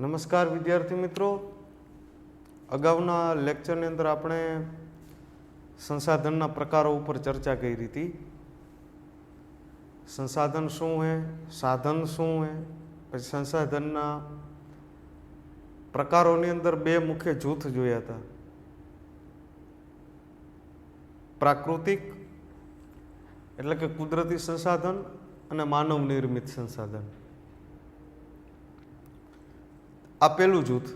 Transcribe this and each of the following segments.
નમસ્કાર વિદ્યાર્થી મિત્રો, અગાઉના લેક્ચરની અંદર આપણે સંસાધનના પ્રકારો ઉપર ચર્ચા કરી હતી. સંસાધન શું છે, સાધન શું છે, પછી સંસાધનના પ્રકારોની અંદર બે મુખ્ય જૂથ જોયા હતા. પ્રાકૃતિક એટલે કે કુદરતી સંસાધન અને માનવ નિર્મિત સંસાધન. આ પહેલું જૂથ.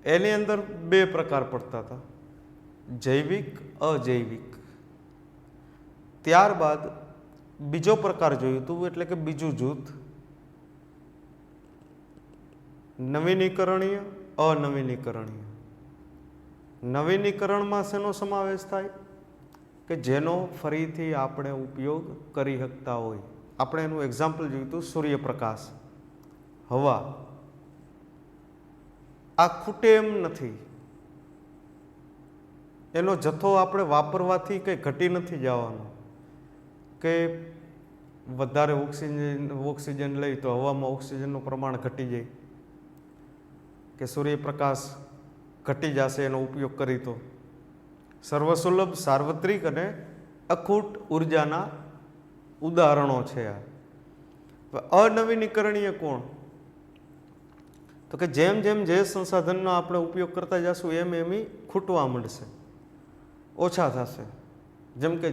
એની અંદર બે પ્રકાર પડતા હતા, જૈવિક, અજૈવિક. ત્યારબાદ બીજો પ્રકાર જોયું હતું, એટલે કે બીજું જૂથ નવીનીકરણીય, અનવીનીકરણીય. નવીનીકરણમાં શેનો સમાવેશ થાય કે જેનો ફરીથી આપણે ઉપયોગ કરી શકતા હોય. આપણે એનું એક્ઝામ્પલ જોયું હતું, સૂર્યપ્રકાશ, હવા. આ ખૂટે એમ નથી, એનો જથ્થો આપણે વાપરવાથી કંઈ ઘટી નથી જવાનો. કે વધારે ઓક્સિજન લઈ તો હવામાં ઓક્સિજનનું પ્રમાણ ઘટી જાય, કે સૂર્યપ્રકાશ ઘટી જશે એનો ઉપયોગ કરી તો. સર્વસુલભ, સાર્વત્રિક અને અખૂટ ઉર્જાના ઉદાહરણો છે આ. અનવીનીકરણીય કોણ? તો કે જેમ જેમ જે સંસાધનનો આપણે ઉપયોગ કરતા જશું એમ એમ ખૂટવા માંડશે, ઓછા થશે. જેમ કે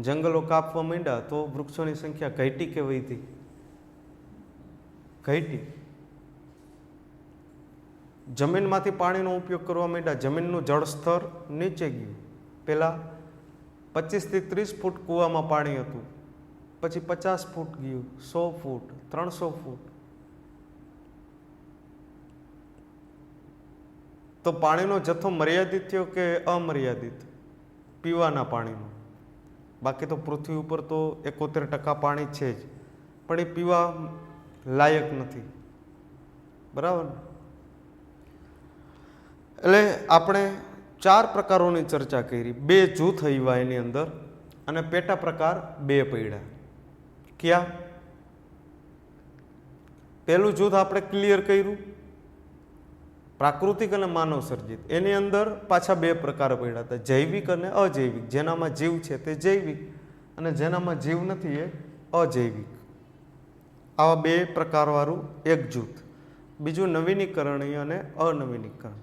જંગલો કાપવા માંડ્યા તો વૃક્ષોની સંખ્યા ઘટી કે વધી? ઘટી. જમીનમાંથી પાણીનો ઉપયોગ કરવા માંડ્યા, જમીનનું જળસ્તર નીચે ગયું. પહેલાં 25 થી 30 ફૂટ કૂવામાં પાણી હતું, પછી 50 ફૂટ ગયું, 100 ફૂટ, 300 ફૂટ. તો પાણીનો જથ્થો મર્યાદિત થયો કે અમર્યાદિત? પીવાના પાણીનો. બાકી તો પૃથ્વી ઉપર તો 71% પાણી છે જ, પણ એ પીવા લાયક નથી. બરાબર ને? એટલે આપણે 4 પ્રકારોની ચર્ચા કરી. બે જૂથ આવ્યા એની અંદર, અને પેટા પ્રકાર બે પડ્યા. ક્યાં? પહેલું જૂથ આપણે ક્લિયર કર્યું, પ્રાકૃતિક અને માનવ સર્જિત. એની અંદર પાછા બે પ્રકાર પડ્યા હતા, જૈવિક અને અજૈવિક. જેનામાં જીવ છે તે જૈવિક, અને જેનામાં જીવ નથી એ અજૈવિક. આવા બે પ્રકારવાળું એક જૂથ. બીજું નવીનીકરણીય અને અનવીનીકરણ.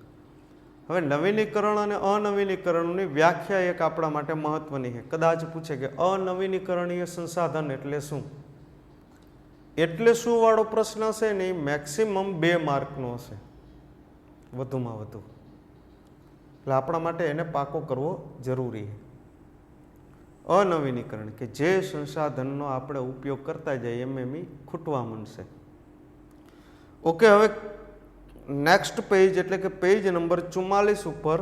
હવે નવીનીકરણ અને અનવીનીકરણની વ્યાખ્યા એક આપણા માટે મહત્વની છે. કદાચ પૂછે કે અનવીનીકરણીય સંસાધન એટલે શું? એટલે શું વાળો પ્રશ્ન હશે ને, મેક્સિમમ 2 માર્કનો હશે, વધુમાં વધુ. એટલે આપણા માટે એને પાકો કરવો જરૂરી છે. અનવીનીકરણ કે જે સંસાધનનો આપણે ઉપયોગ કરતા જઈએ એમ એમ ખૂટવા માંડશે. ઓકે, હવે નેક્સ્ટ પેજ એટલે કે પેજ નંબર 44 ઉપર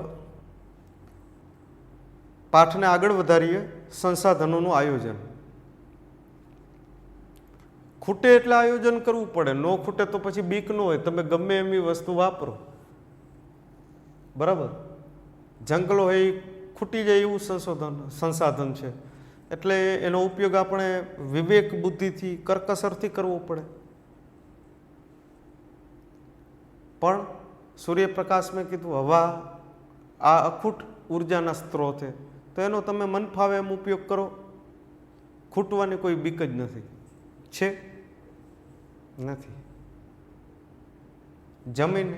પાઠને આગળ વધારીએ. સંસાધનોનું આયોજન. ખૂટે એટલે આયોજન કરવું પડે, ન ખૂટે તો પછી બીક ન હોય, તમે ગમે એવી વસ્તુ વાપરો. બરાબર? જંગલો એ ખૂટી જાય એવું સંસાધન છે, એટલે એનો ઉપયોગ આપણે વિવેક બુદ્ધિથી, કરકસરથી કરવો પડે. પણ સૂર્યપ્રકાશ મેં કીધું, હવા, આ અખૂટ ઉર્જાના સ્ત્રોત છે, તો એનો તમે મન ફાવે એમ ઉપયોગ કરો, ખૂટવાની કોઈ બીક જ નથી. છે? નથી. જમીન,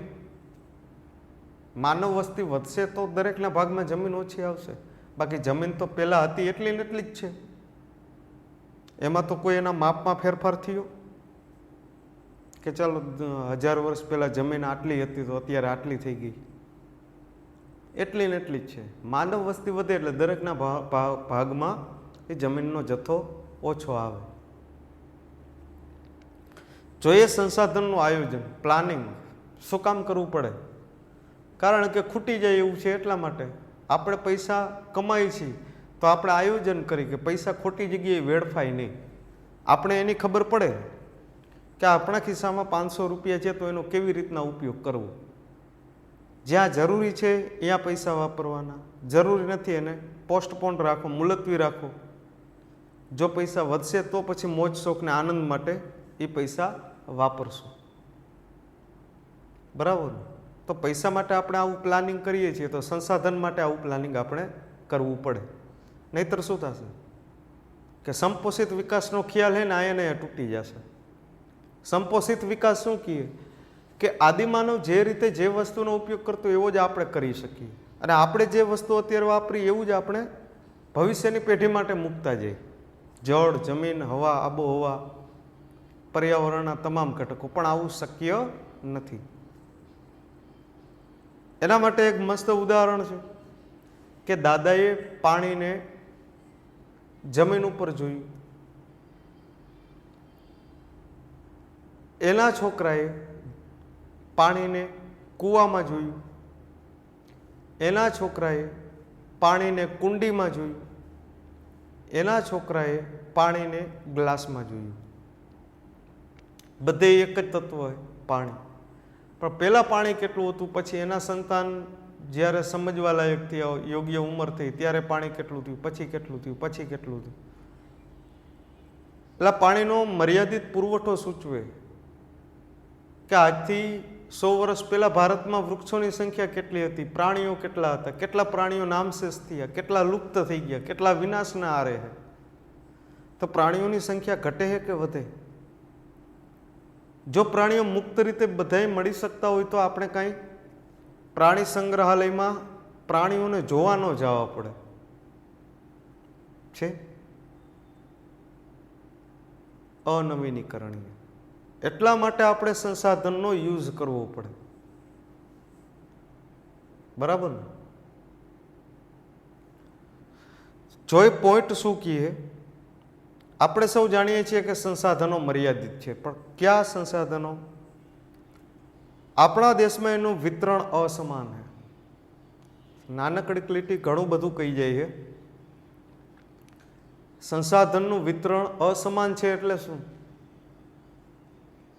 માનવ વસ્તી વધશે તો દરેકના ભાગમાં જમીન ઓછી આવશે. બાકી જમીન તો પહેલાં હતી એટલી ને એટલી જ છે. એમાં તો કોઈ એના માપમાં ફેરફાર થયો કે ચાલો 1000 વર્ષ પહેલાં જમીન આટલી હતી તો અત્યારે આટલી થઈ ગઈ? એટલી ને એટલી જ છે. માનવ વસ્તી વધે એટલે દરેકના ભાગમાં એ જમીનનો જથ્થો ઓછો આવે. જોઈએ સંસાધનનું આયોજન, પ્લાનિંગ. શું કામ કરવું પડે? કારણ કે ખૂટી જાય એવું છે, એટલા માટે. આપણે પૈસા કમાઈએ છીએ તો આપણે આયોજન કરી કે પૈસા ખોટી જગ્યાએ વેડફાય નહીં. આપણે એની ખબર પડે કે આપણા ખિસ્સામાં 500 રૂપિયા છે તો એનો કેવી રીતના ઉપયોગ કરવો. જ્યાં જરૂરી છે ત્યાં પૈસા વાપરવાના, જરૂરી નથી એને પોસ્ટપોન રાખો, મુલતવી રાખો. જો પૈસા વધશે તો પછી મોજ શોખ ને આનંદ માટે એ પૈસા વાપરશું. બરાબર. તો પૈસા માટે આપણે આવું પ્લાનિંગ કરીએ છીએ તો સંસાધન માટે આવું પ્લાનિંગ આપણે કરવું પડે. નહીતર શું થશે કે સંપોષિત વિકાસનો ખ્યાલ છે ને આયા તૂટી જશે. સંપોષિત વિકાસ શું કહીએ કે આદિમાનવ જે રીતે જે વસ્તુનો ઉપયોગ કરતો એવો જ આપણે કરી શકીએ, અને આપણે જે વસ્તુ અત્યારે વાપરી એવું જ આપણે ભવિષ્યની પેઢી માટે મૂકતા જઈએ. જળ, જમીન, હવા, આબોહવા, પર્યાવરણના તમામ ઘટકો. પણ આવું શક્ય નથી. એના માટે એક મસ્ત ઉદાહરણ છે કે દાદાએ પાણીને જમીન ઉપર જોયું, એના છોકરાએ પાણીને કૂવામાં જોયું, એના છોકરાએ પાણીને કુંડીમાં જોયું, એના છોકરાએ પાણીને ગ્લાસમાં જોયું. બધે એક જ તત્વ હોય પાણી. પણ પહેલાં પાણી કેટલું હતું, પછી એના સંતાન જ્યારે સમજવા લાયક થયા, યોગ્ય ઉંમર થઈ ત્યારે પાણી કેટલું થયું, પછી કેટલું થયું, પછી કેટલું થયું. એટલે પાણીનો મર્યાદિત પુરવઠો સૂચવે કે આજથી 100 વર્ષ પહેલાં ભારતમાં વૃક્ષોની સંખ્યા કેટલી હતી, પ્રાણીઓ કેટલા હતા, કેટલા પ્રાણીઓ નામશેષ થયા, કેટલા લુપ્ત થઈ ગયા, કેટલા વિનાશના આરે છે. તો પ્રાણીઓની સંખ્યા ઘટે છે કે વધે? જો પ્રાણીઓ મુક્ત રીતે બધાએ મળી શકતા હોય તો આપણે કાંઈ પ્રાણી સંગ્રહાલયમાં પ્રાણીઓને જોવા ન જવા પડે છે. અનવીનીકરણીય. એટલા માટે આપણે સંસાધનનો યુઝ કરવો પડે. બરાબર ને? જોઈ પોઈન્ટ શું કહીએ, આપણે સૌ જાણીએ છીએ કે સંસાધનો મર્યાદિત છે, પણ કયા સંસાધનો? આપણા દેશમાં એનું વિતરણ અસમાન છે. નાનકડી લીટી ઘણું બધું કહી જાય છે. સંસાધનનું વિતરણ અસમાન છે એટલે શું?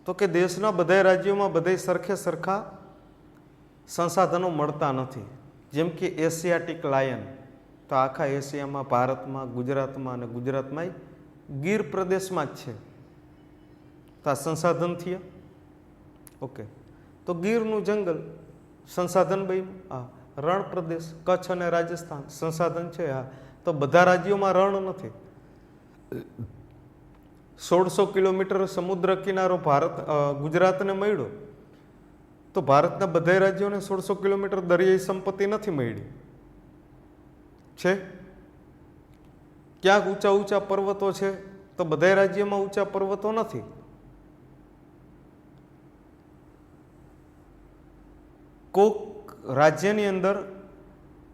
તો કે દેશના બધા રાજ્યોમાં બધા સરખે સરખા સંસાધનો મળતા નથી. જેમ કે એશિયાટિક લાયન, તો આખા એશિયામાં, ભારતમાં, ગુજરાતમાં, અને ગુજરાતમાં ગીર પ્રદેશમાં જ છે. તો આ સંસાધન થયા. ઓકે. તો ગીરનું જંગલ સંસાધન બન્યું. હા. રણ પ્રદેશ, કચ્છ અને રાજસ્થાન સંસાધન છે. હા. તો બધા રાજ્યોમાં રણ નથી. 1600 કિલોમીટર સમુદ્ર કિનારો ગુજરાતને મળ્યો, તો ભારતના બધા રાજ્યોને 1600 કિલોમીટર દરિયાઈ સંપત્તિ નથી મળી છે. ક્યાંક ઊંચા ઊંચા પર્વતો છે, તો બધા રાજ્યોમાં ઊંચા પર્વતો નથી. કોક રાજ્યની અંદર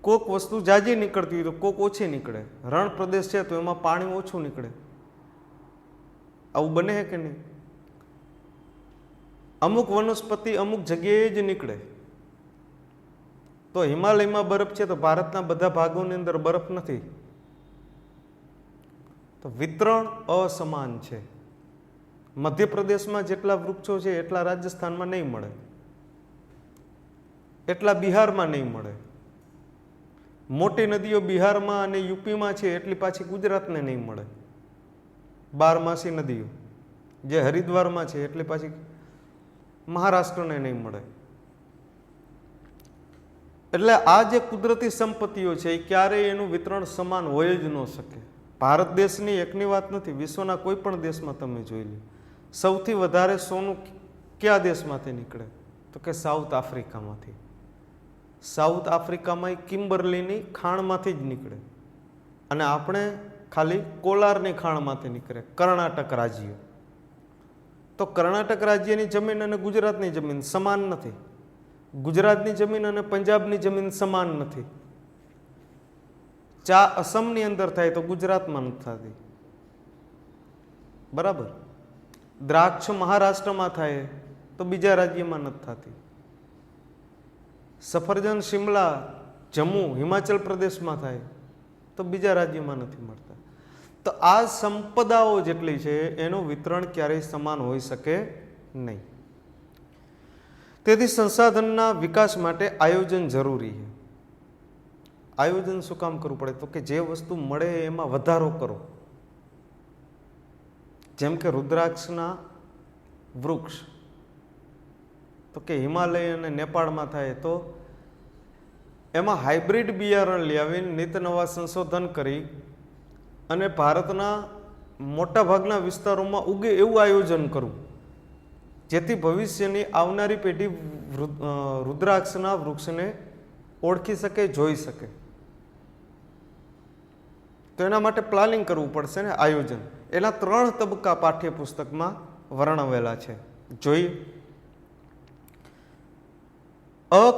કોક વસ્તુ જાજી નીકળતી હોય તો કોક ઓછી નીકળે. રણ પ્રદેશ છે તો એમાં પાણી ઓછું નીકળે. આવું બને છે કે નહીં? અમુક વનસ્પતિ અમુક જગ્યાએ જ નીકળે. તો હિમાલયમાં બરફ છે તો ભારતના બધા ભાગોની અંદર બરફ નથી. તો વિતરણ અસમાન છે. મધ્યપ્રદેશમાં જેટલા વૃક્ષો છે એટલા રાજસ્થાનમાં નહીં મળે, એટલા બિહારમાં નહીં મળે. મોટી નદીઓ બિહારમાં અને યુપીમાં છે એટલી પાછી ગુજરાતને નહીં મળે. 12માસી નદીઓ જે હરિદ્વારમાં છે એટલી પાછી મહારાષ્ટ્રને નહીં મળે. એટલે આ જે કુદરતી સંપત્તિઓ છે એ ક્યારેય એનું વિતરણ સમાન હોય જ ન શકે. ભારત દેશની એકની વાત નથી, વિશ્વના કોઈ પણ દેશમાં તમે જોઈ લો, સૌથી વધારે સોનું કયા દેશમાંથી નીકળે? તો કે સાઉથ આફ્રિકામાંથી. સાઉથ આફ્રિકામાં કિમ્બર્લીની ખાણમાંથી જ નીકળે. અને આપણે ખાલી કોલારની ખાણમાંથી નીકળે. કર્ણાટક રાજ્ય, તો કર્ણાટક રાજ્યની જમીન અને ગુજરાતની જમીન સમાન નથી. ગુજરાતની જમીન અને પંજાબની જમીન સમાન નથી. ચા અસમની અંદર થાય તો ગુજરાતમાં નથી થતી. બરાબર. દ્રાક્ષ મહારાષ્ટ્રમાં થાય તો બીજા રાજ્યમાં નથી થતી. સફરજન શિમલા, જમ્મુ, હિમાચલ પ્રદેશમાં થાય તો બીજા રાજ્યમાં નથી મળતા. તો આ સંપદાઓ જેટલી છે એનું વિતરણ ક્યારેય સમાન હોઈ શકે નહીં. તેથી સંસાધનના વિકાસ માટે આયોજન જરૂરી છે. આયોજન શું કામ કરવું પડે? તો કે જે વસ્તુ મળે એમાં વધારો કરો. જેમ કે રુદ્રાક્ષના વૃક્ષ? તો કે હિમાલય અને નેપાળમાં થાય. તો એમાં હાઇબ્રિડ બિયારણ લાવીને નિત નવા સંશોધન કરી અને ભારતના મોટાભાગના વિસ્તારોમાં ઉગે એવું આયોજન કરવું, જેથી ભવિષ્યની આવનારી પેઢી રુદ્રાક્ષના વૃક્ષને ઓળખી શકે, જોઈ શકે. તો એના માટે પ્લાનિંગ કરવું પડશે ને, આયોજન. એના 3 તબક્કા પાઠ્યપુસ્તકમાં વર્ણવેલા છે. જોઈએ.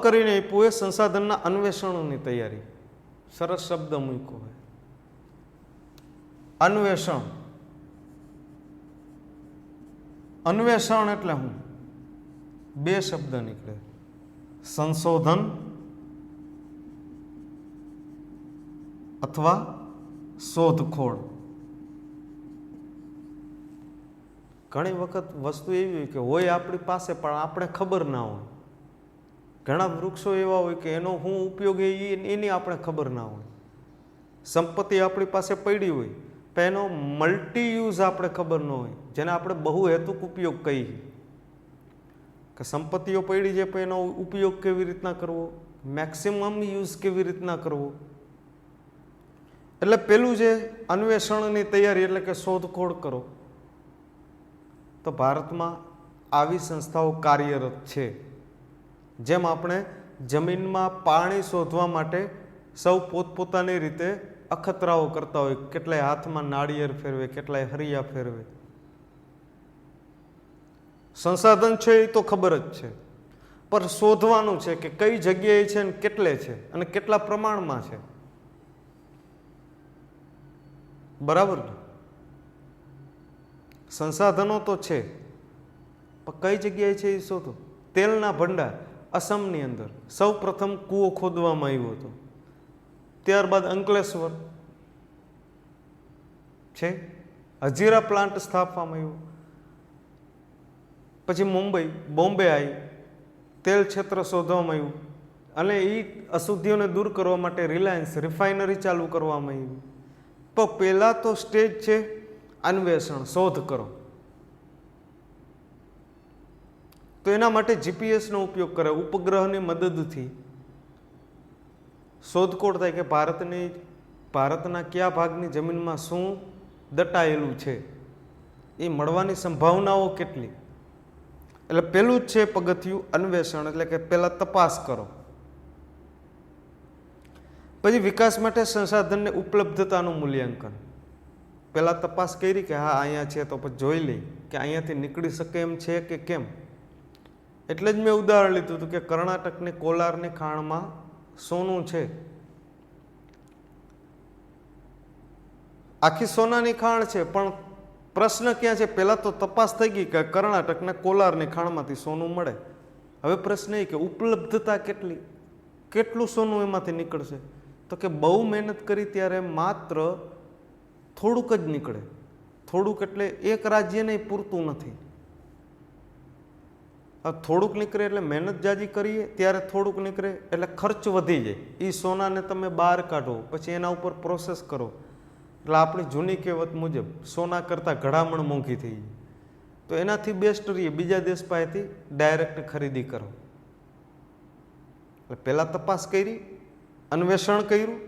કરીને આપ્યું એ સંસાધનના અન્વેષણોની તૈયારી. સરસ શબ્દ મૂક્યો હોય, અન્વેષણ. અન્વેષણ એટલે હું 2 શબ્દ નીકળે, સંશોધન અથવા શોધખોળ. ઘણી વખત વસ્તુ એવી હોય કે હોય આપણી પાસે પણ આપણે ખબર ના હોય. ઘણા વૃક્ષો એવા હોય કે એનો શું ઉપયોગ એની આપણે ખબર ના હોય. સંપત્તિ આપણી પાસે પડી હોય પણ એનો મલ્ટી યુઝ આપણે ખબર ન હોય, જેને આપણે બહુહેતુક ઉપયોગ કહીએ. કે સંપત્તિઓ પડી છે પણ એનો ઉપયોગ કેવી રીતના કરવો, મેક્સિમમ યુઝ કેવી રીતના કરવો. એટલે પેલું છે અન્વેષણની તૈયારી, એટલે કે શોધખોળ કરો. તો ભારતમાં આવી સંસ્થાઓ કાર્યરત છે. જેમ આપણે જમીનમાં પાણી શોધવા માટે સૌ પોતપોતાની રીતે અખતરાઓ કરતા હોય, કેટલાય હાથમાં નાળિયેર ફેરવે, કેટલાય હરિયા ફેરવે. સંસાધન છે એ તો ખબર જ છે, પણ શોધવાનું છે કે કઈ જગ્યાએ છે ને કેટલે છે અને કેટલા પ્રમાણમાં છે. બરાબર ને? સંસાધનો તો છે પણ કઈ જગ્યાએ છે એ શોધો. તેલના ભંડાર અસમની અંદર સૌ પ્રથમ કૂવો ખોદવામાં આવ્યો હતો. ત્યારબાદ અંકલેશ્વર છે, હજીરા પ્લાન્ટ સ્થાપવામાં આવ્યો. પછી મુંબઈ, બોમ્બે આવી, તેલ ક્ષેત્ર શોધવામાં આવ્યું અને એ અશુદ્ધિઓને દૂર કરવા માટે રિલાયન્સ રિફાઇનરી ચાલુ કરવામાં આવી. તો પહેલા તો સ્ટેજ છે અન્વેષણ, શોધ કરો. તો એના માટે જીપીએસનો ઉપયોગ કરે, ઉપગ્રહની મદદથી શોધખોળ થાય કે ભારતના કયા ભાગની જમીનમાં શું દટાયેલું છે, એ મળવાની સંભાવનાઓ કેટલી. એટલે પેલું જ છે પગથિયું અન્વેષણ, એટલે કે પહેલા તપાસ કરો. પછી વિકાસ માટે સંસાધનની ઉપલબ્ધતાનું મૂલ્યાંકન. પહેલા તપાસ કરી કે હા અહીંયા છે, તો પછી જોઈ લઈ કે અહીંયાથી નીકળી શકે એમ છે કે કેમ. એટલે જ મેં ઉદાહરણ લીધું હતું કે કર્ણાટકની કોલારની ખાણમાં સોનું છે. આખી સોનાની ખાણ છે, પણ પ્રશ્ન ક્યાં છે? પહેલાં તો તપાસ થઈ ગઈ કે કર્ણાટકના કોલારની ખાણમાંથી સોનું મળે. હવે પ્રશ્ન એ કે ઉપલબ્ધતા કેટલી, કેટલું સોનું એમાંથી નીકળશે? તો કે બહુ મહેનત કરી ત્યારે માત્ર થોડુંક જ નીકળે. થોડુંક એટલે એક રાજ્યને પૂરતું નથી. થોડુંક નીકળે એટલે મહેનત જાજી કરીએ ત્યારે થોડુંક નીકળે એટલે ખર્ચ વધી જાય. એ સોનાને તમે બહાર કાઢો, પછી એના ઉપર પ્રોસેસ કરો. એટલે આપણી જૂની કહેવત મુજબ સોના કરતાં ઘડામણ મોંઘી થઈ જાય. તો એનાથી બેસ્ટ રહીએ બીજા દેશ પાસેથી ડાયરેક્ટ ખરીદી કરો. એટલે પહેલાં તપાસ કરી, અન્વેષણ કર્યું,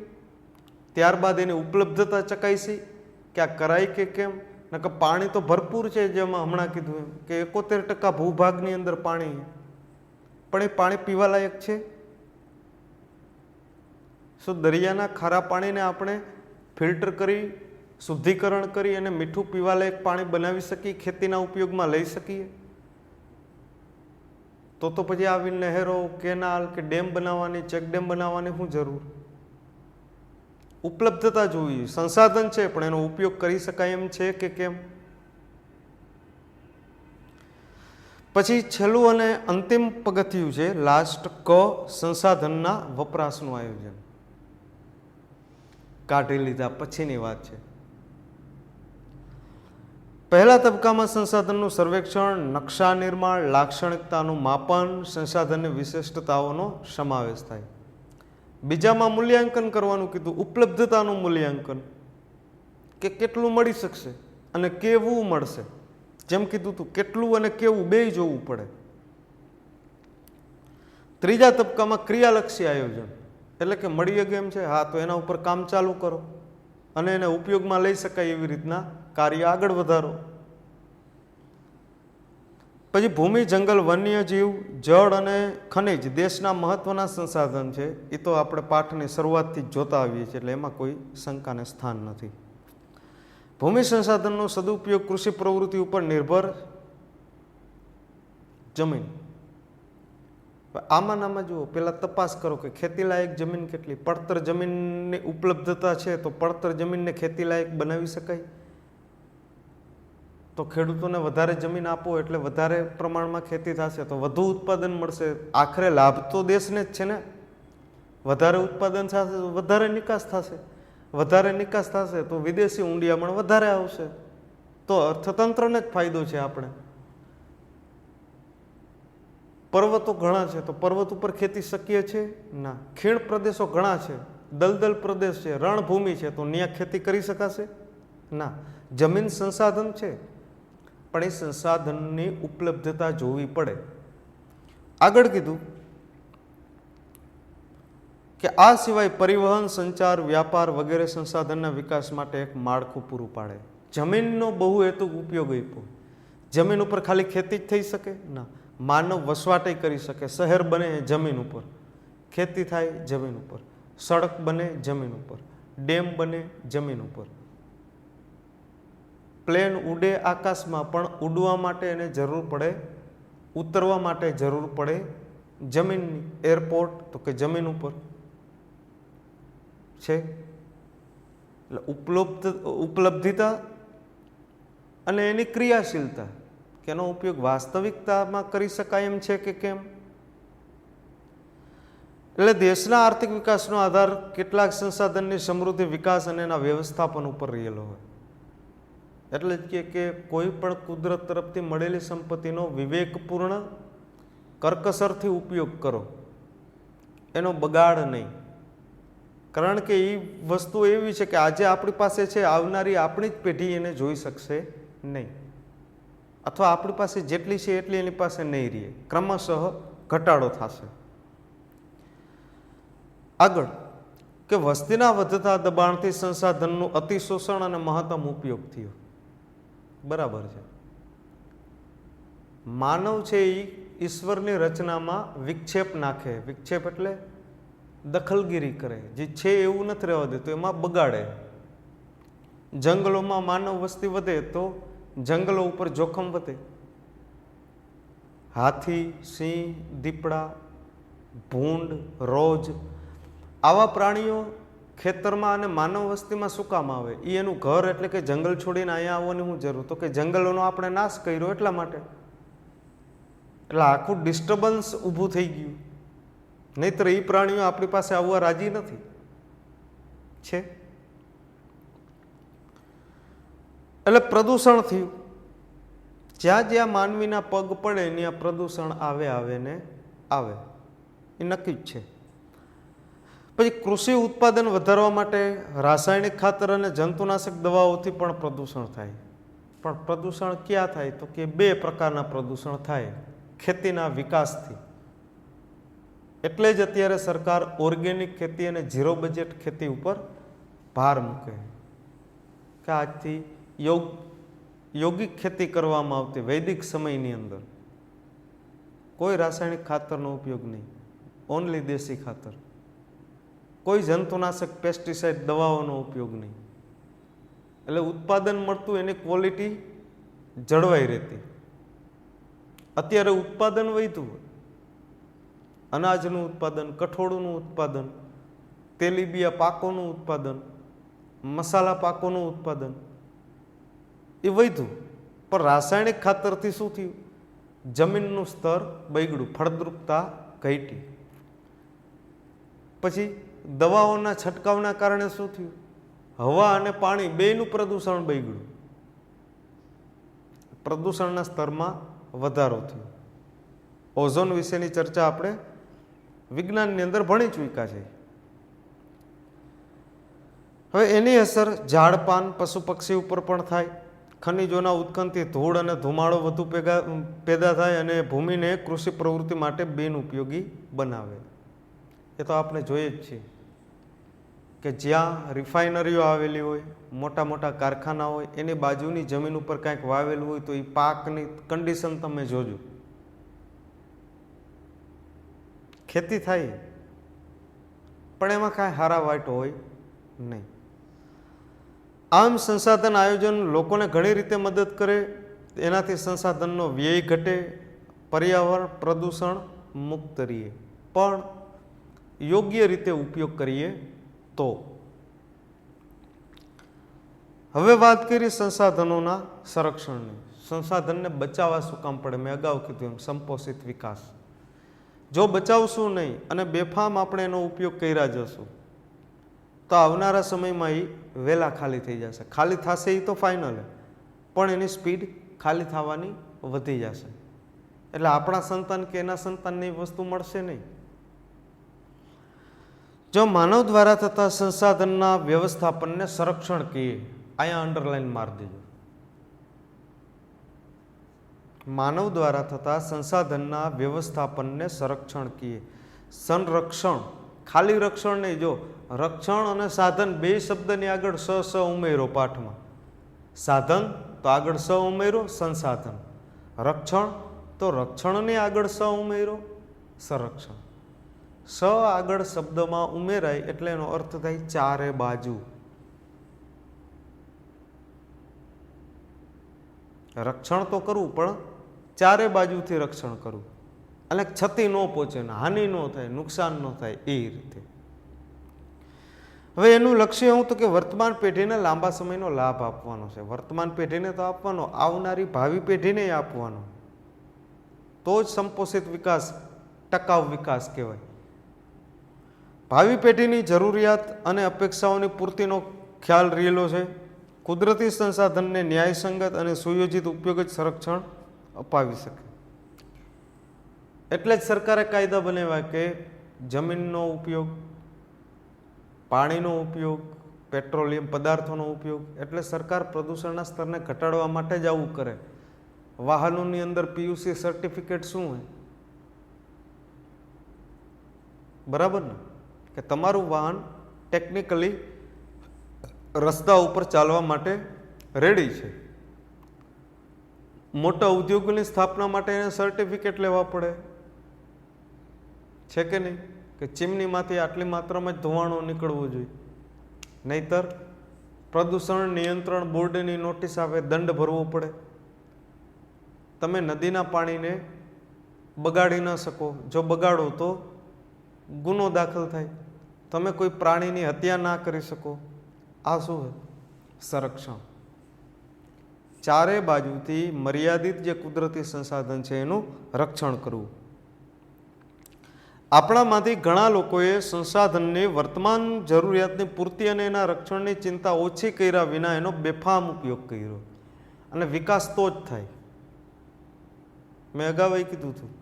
ત્યારબાદ એની ઉપલબ્ધતા ચકાસી કે આ કરાય કે કેમ. નકર પાણી તો ભરપૂર છે, જેમાં હમણાં કીધું એમ કે 71% ભૂભાગની અંદર પાણી, પણ એ પાણી પીવાલાયક છે? શું દરિયાના ખારા પાણીને આપણે ફિલ્ટર કરી, શુદ્ધિકરણ કરી અને મીઠું પીવાલાયક પાણી બનાવી શકીએ, ખેતીના ઉપયોગમાં લઈ શકીએ? તો પછી આવી નહેરો, કેનાલ કે ડેમ બનાવવાની, ચેક ડેમ બનાવવાની શું જરૂર? ઉપલબ્ધતા જોઈએ. સંસાધન છે પણ એનો ઉપયોગ કરી શકાય એમ છે કે કેમ. પછી છેલ્લું અને અંતિમ પગથિયું છે લાસ્ટ, ક સંસાધનના વપરાશનું આયોજન. કાઢી લીધા પછીની વાત છે. પહેલા તબક્કામાં સંસાધનનું સર્વેક્ષણ, નકશા નિર્માણ, લાક્ષણિકતાનું માપન, સંસાધનની વિશિષ્ટતાઓનો સમાવેશ થાય. બીજામાં મૂલ્યાંકન કરવાનું કીધું, ઉપલબ્ધતાનું મૂલ્યાંકન કે કેટલું મળી શકશે અને કેવું મળશે, જેમ કીધું હતું, કેટલું અને કેવું બેય જોવું પડે. ત્રીજા તબક્કામાં ક્રિયાલક્ષી આયોજન, એટલે કે મળીએ ગેમ છે, હા તો એના ઉપર કામ ચાલુ કરો અને એને ઉપયોગમાં લઈ શકાય એવી રીતના કાર્ય આગળ વધારો. પછી ભૂમિ, જંગલ, વન્યજીવ, જળ અને ખનિજ દેશના મહત્વના સંસાધન છે. એ તો આપણે પાઠની શરૂઆતથી જ જોતા આવીએ છીએ, એટલે એમાં કોઈ શંકાને સ્થાન નથી. ભૂમિ સંસાધનનો સદુપયોગ કૃષિ પ્રવૃત્તિ ઉપર નિર્ભર જમીન. આમાં જુઓ, પેલા તપાસ કરો કે ખેતીલાયક જમીન કેટલી, પડતર જમીનની ઉપલબ્ધતા છે તો પડતર જમીનને ખેતીલાયક બનાવી શકાય. તો ખેડૂતોને વધારે જમીન આપો એટલે વધારે પ્રમાણમાં ખેતી થશે, તો વધુ ઉત્પાદન મળશે. આખરે લાભ તો દેશને જ છે ને. વધારે ઉત્પાદન થશે તો વધારે નિકાસ થશે, વધારે નિકાસ થશે તો વિદેશી ઊંડિયામણ વધારે આવશે, તો અર્થતંત્રને જ ફાયદો છે. આપણે પર્વતો ઘણા છે તો પર્વત ઉપર ખેતી શક્ય છે ના. ખીણ પ્રદેશો ઘણા છે, દલદલ પ્રદેશ છે, રણભૂમિ છે, તો ત્યાં ખેતી કરી શકાશે ના. જમીન સંસાધન છે પણ એ સંસાધનની ઉપલબ્ધતા જોવી પડે. આગળ કીધું કે આ સિવાય પરિવહન, સંચાર, વ્યાપાર વગેરે સંસાધનના વિકાસ માટે એક માળખું પૂરું પાડે. જમીનનો બહુહેતુક ઉપયોગ આપ્યો. જમીન ઉપર ખાલી ખેતી જ થઈ શકે ના, માનવ વસવાટે કરી શકે. શહેર બને જમીન ઉપર, ખેતી થાય જમીન ઉપર, સડક બને જમીન ઉપર, ડેમ બને જમીન ઉપર, પ્લેન ઉડે આકાશમાં, પણ ઉડવા માટે એને જરૂર પડે, ઉતરવા માટે જરૂર પડે જમીનની. એરપોર્ટ તો કે જમીન ઉપર છે. એટલે ઉપલબ્ધિતા અને એની ક્રિયાશીલતા, કે એનો ઉપયોગ વાસ્તવિકતામાં કરી શકાય એમ છે કે કેમ. એટલે દેશના આર્થિક વિકાસનો આધાર કેટલાક સંસાધનની સમૃદ્ધિ, વિકાસ અને એના વ્યવસ્થાપન ઉપર રહેલો હોય. એટલે જ કે કોઈ પણ કુદરત તરફથી મળેલી સંપત્તિનો વિવેકપૂર્ણ કરકસરથી ઉપયોગ કરો, એનો બગાડ નહીં. કારણ કે એ વસ્તુ એવી છે કે આજે આપણી પાસે છે, આવનારી આપણી જ પેઢી એને જોઈ શકશે નહીં, અથવા આપણી પાસે જેટલી છે એટલી એની પાસે નહીં રહે, ક્રમશઃ ઘટાડો થશે. આગળ કે વસ્તીના વધતા દબાણથી સંસાધનનું અતિશોષણ અને મહત્તમ ઉપયોગ થયો. બરાબર છે. માનવ છે એ ઈશ્વરની રચનામાં વિક્ષેપ નાખે. વિક્ષેપ એટલે દખલગીરી કરે, જે છે એવું નથી રહેવા દેતું, એમાં બગાડે. જંગલોમાં માનવ વસ્તી વધે તો જંગલો ઉપર જોખમ વધે. હાથી, સિંહ, દીપડા, ભૂંડ, રોજ આવા પ્રાણીઓ ખેતરમાં અને માનવ વસ્તીમાં શું કામ આવે? એ એનું ઘર એટલે કે જંગલ છોડીને અહીંયા આવવાની શું જરૂર? તો કે જંગલોનો આપણે નાશ કર્યો એટલા માટે. એટલે આખું ડિસ્ટર્બન્સ ઊભું થઈ ગયું. નહીતર એ પ્રાણીઓ આપણી પાસે આવવા રાજી નથી છે. એટલે પ્રદૂષણ થયું. જ્યાં જ્યાં માનવીના પગ પડે ત્યાં પ્રદૂષણ આવે ને આવે, એ નક્કી જ છે. પછી કૃષિ ઉત્પાદન વધારવા માટે રાસાયણિક ખાતર અને જંતુનાશક દવાઓથી પણ પ્રદૂષણ થાય. પણ પ્રદૂષણ ક્યાં થાય? તો કે બે પ્રકારના પ્રદૂષણ થાય ખેતીના વિકાસથી. એટલે જ અત્યારે સરકાર ઓર્ગેનિક ખેતી અને ઝીરો બજેટ ખેતી ઉપર ભાર મૂકે કે આજથી યોગિક ખેતી કરવામાં આવતી. વૈદિક સમયની અંદર કોઈ રાસાયણિક ખાતરનો ઉપયોગ નહીં, ઓનલી દેશી ખાતર. કોઈ જંતુનાશક પેસ્ટિસાઇડ દવાઓનો ઉપયોગ નહીં. એટલે ઉત્પાદન મળતું એની ક્વોલિટી જળવાઈ રહેતી. અત્યારે ઉત્પાદન વધ્યું, અનાજનું ઉત્પાદન, કઠોળનું ઉત્પાદન, તેલીબિયા પાકોનું ઉત્પાદન, મસાલા પાકોનું ઉત્પાદન એ વધ્યું. પણ રાસાયણિક ખાતરથી શું થયું? જમીનનું સ્તર બગડ્યું, ફળદ્રુપતા ઘટી. પછી દવાઓના છંટકાવના કારણે શું થયું? હવા અને પાણી બેયનું પ્રદૂષણ બગડ્યું. પ્રદૂષણના સ્તરમાં વધારો થયો. ઓઝોન વિશેની ચર્ચા આપણે વિજ્ઞાનની અંદર ભણી ચૂક્યા છે. હવે એની અસર ઝાડ પાન પશુ પક્ષી ઉપર પણ થાય. ખનિજોના ઉત્ખનનથી ધૂળ અને ધુમાડો વધુ પેદા થાય અને ભૂમિને કૃષિ પ્રવૃત્તિ માટે બિનઉપયોગી બનાવે. એ તો આપણે જોઈએ જ છીએ કે જ્યાં રિફાઇનરીઓ આવેલી હોય, મોટા મોટા કારખાના હોય, એની બાજુની જમીન ઉપર કાંઈક વાવેલું હોય તો એ પાકની કન્ડિશન તમે જોજો. ખેતી થાય પણ એમાં કાંઈ હારા વાટો હોય નહીં. આમ સંસાધન આયોજન લોકોને ઘણી રીતે મદદ કરે, એનાથી સંસાધનનો વ્યય ઘટે, પર્યાવરણ પ્રદૂષણ મુક્ત રહીએ. પણ યોગ્ય રીતે ઉપયોગ કરીએ તો. હવે વાત કરી સંસાધનોના સંરક્ષણની. સંસાધનને બચાવવા શું કામ પડે? મેં અગાઉ કીધું એમ સંપોષિત વિકાસ. જો બચાવશું નહીં અને બેફામ આપણે એનો ઉપયોગ કર્યા જશું તો આવનારા સમયમાં એ વહેલા ખાલી થઈ જશે. ખાલી થશે એ તો ફાઇનલ, પણ એની સ્પીડ ખાલી થવાની વધી જશે. એટલે આપણા સંતાન કે એના સંતાનને એ વસ્તુ મળશે નહીં. જો માનવ દ્વારા થતા સંસાધનના વ્યવસ્થાપનને સંરક્ષણ કહીએ, અહીંયા અંડરલાઈન મારી દેજો. માનવ દ્વારા થતા સંસાધનના વ્યવસ્થાપનને સંરક્ષણ કહીએ. સંરક્ષણ, ખાલી રક્ષણ નહીં. જો રક્ષણ અને સાધન બે શબ્દની આગળ સ ઉમેરો પાઠમાં. સાધન તો આગળ સ ઉમેરો સંસાધન. રક્ષણ તો રક્ષણની આગળ સ ઉમેરો સંરક્ષણ. સ આગળ શબ્દમાં ઉમેરાય એટલે એનો અર્થ થાય ચારે બાજુ. રક્ષણ તો કરવું પણ ચારે બાજુથી રક્ષણ કરવું અને ક્ષતિ ન પહોંચે, હાનિ ન થાય, નુકસાન ન થાય એ રીતે. હવે એનું લક્ષ્ય શું તો કે વર્તમાન પેઢીને લાંબા સમયનો લાભ આપવાનો છે. વર્તમાન પેઢીને તો આપવાનો, આવનારી ભાવિ પેઢીને આપવાનો. તો જ સંપોષિત વિકાસ, ટકાઉ વિકાસ કહેવાય. ભાવિ પેઢીની જરૂરિયાત અને અપેક્ષાઓની પૂર્તિનો ખ્યાલ રહેલો છે. કુદરતી સંસાધનને ન્યાયસંગત અને સુયોજિત ઉપયોગ જ સંરક્ષણ અપાવી શકે. એટલે જ સરકારે કાયદા બનાવ્યા કે જમીનનો ઉપયોગ, પાણીનો ઉપયોગ, પેટ્રોલિયમ પદાર્થોનો ઉપયોગ. એટલે સરકાર પ્રદૂષણના સ્તરને ઘટાડવા માટે જ આવું કરે. વાહનોની અંદર પીયુસી સર્ટિફિકેટ શું હોય? બરાબર ને, કે તમારું વાહન ટેકનિકલી રસ્તા ઉપર ચાલવા માટે રેડી છે. મોટા ઉદ્યોગોની સ્થાપના માટે એને સર્ટિફિકેટ લેવા પડે છે કે નહીં? કે ચીમનીમાંથી આટલી માત્રામાં જ ધુમાડો નીકળવો જોઈએ, નહીતર પ્રદૂષણ નિયંત્રણ બોર્ડની નોટિસ આવે, દંડ ભરવો પડે. તમે નદીના પાણીને બગાડી ન શકો, જો બગાડો તો ગુનો દાખલ થાય. તમે કોઈ પ્રાણીની હત્યા ના કરી શકો. આ શું છે? સંરક્ષણ. ચારે બાજુથી મર્યાદિત જે કુદરતી સંસાધન છે એનું રક્ષણ કરવું. આપણામાંથી ઘણા લોકોએ સંસાધનની વર્તમાન જરૂરિયાતની પૂર્તિ અને એના રક્ષણની ચિંતા ઓછી કર્યા વિના એનો બેફામ ઉપયોગ કર્યો, અને વિકાસ તો જ થાય. મેં અગાઉ એ કીધું હતું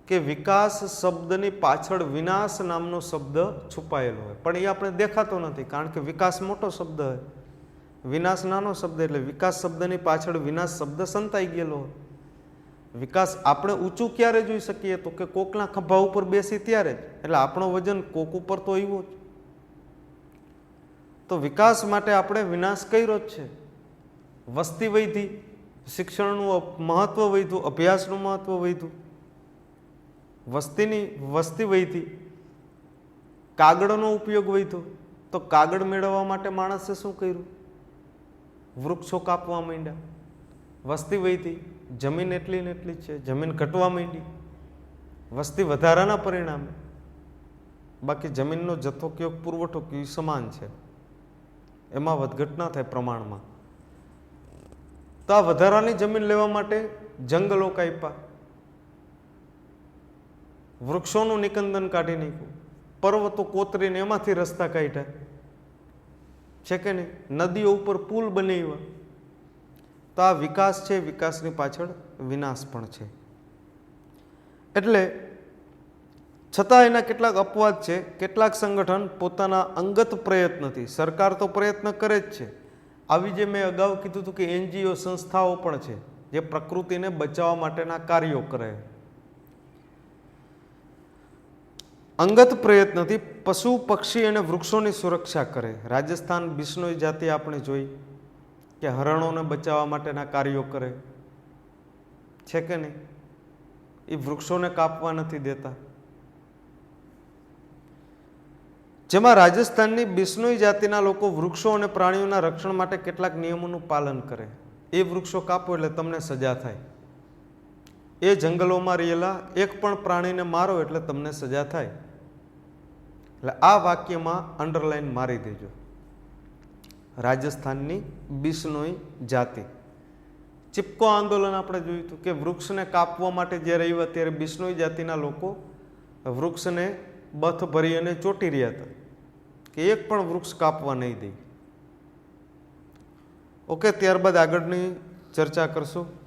કે વિકાસ શબ્દની પાછળ વિનાશ નામનો શબ્દ છુપાયેલો હોય, પણ એ આપણે દેખાતો નથી, કારણ કે વિકાસ મોટો શબ્દ હોય, વિનાશ નાનો શબ્દ. એટલે વિકાસ શબ્દની પાછળ વિનાશ શબ્દ સંતાઈ ગયેલો હોય. વિકાસ આપણે ઊંચું ક્યારે જોઈ શકીએ તો કે કોકના ખભા ઉપર બેસી ત્યારે જ. એટલે આપણો વજન કોક ઉપર તો આવ્યો જ. તો વિકાસ માટે આપણે વિનાશ કર્યો જ છે. વસ્તી વધી, શિક્ષણનું મહત્વ વધ્યું, અભ્યાસનું મહત્વ વધ્યું, વસ્તી વધી, કાગળનો ઉપયોગ વધ્યો. તો કાગળ મેળવવા માટે માણસે શું કર્યું? વૃક્ષો કાપવા માંડ્યા. વસ્તી વધી, જમીન એટલી ને એટલી છે, જમીન ઘટવા માંડી વસ્તી વધારાના પરિણામે. બાકી જમીનનો જથ્થો કયો પુરવઠો કયો સમાન છે, એમાં વધઘટ ના થાય પ્રમાણમાં. તો આ વધારાની જમીન લેવા માટે જંગલો કાપ્યા, વૃક્ષોનું નિકંદન કાઢી નાખ્યું, પર્વતો કોતરીને એમાંથી રસ્તા કાઢ્યા છે કે નહીં, નદીઓ ઉપર પુલ બનાવ્યા. તો આ વિકાસ છે, વિકાસની પાછળ વિનાશ પણ છે. એટલે છતાં એના કેટલાક અપવાદ છે. કેટલાક સંગઠન પોતાના અંગત પ્રયત્નથી, સરકાર તો પ્રયત્ન કરે જ છે, આવી જે મેં અગાઉ કીધું હતું કે એનજીઓ સંસ્થાઓ પણ છે જે પ્રકૃતિને બચાવવા માટેના કાર્યો કરે. અંગત પ્રયત્નથી પશુ પક્ષી અને વૃક્ષોની સુરક્ષા કરે. રાજસ્થાન બિશ્નોઈ જાતિ આપણે જોઈ કે હરણોને બચાવવા માટેના કાર્યો કરે છે કે નહીં? એ વૃક્ષોને કાપવા નથી દેતા. જેમાં રાજસ્થાનની બિશ્નોઈ જાતિના લોકો વૃક્ષો અને પ્રાણીઓના રક્ષણ માટે કેટલાક નિયમોનું પાલન કરે. એ વૃક્ષો કાપો એટલે તમને સજા થાય. એ જંગલોમાં રહેલા એક પણ પ્રાણીને મારો એટલે તમને સજા થાય. એટલે આ વાક્યમાં અંડરલાઈન મારી દેજો. રાજસ્થાનની બિશ્નોઈ જાતિ. ચિપકો આંદોલન આપણે જોયું હતું કે વૃક્ષને કાપવા માટે જ્યારે આવ્યા ત્યારે બિશ્નોઈ જાતિના લોકો વૃક્ષને બથ ભરી અને ચોંટી રહ્યા હતા કે એક પણ વૃક્ષ કાપવા નહીં દે. ઓકે, ત્યારબાદ આગળની ચર્ચા કરશું.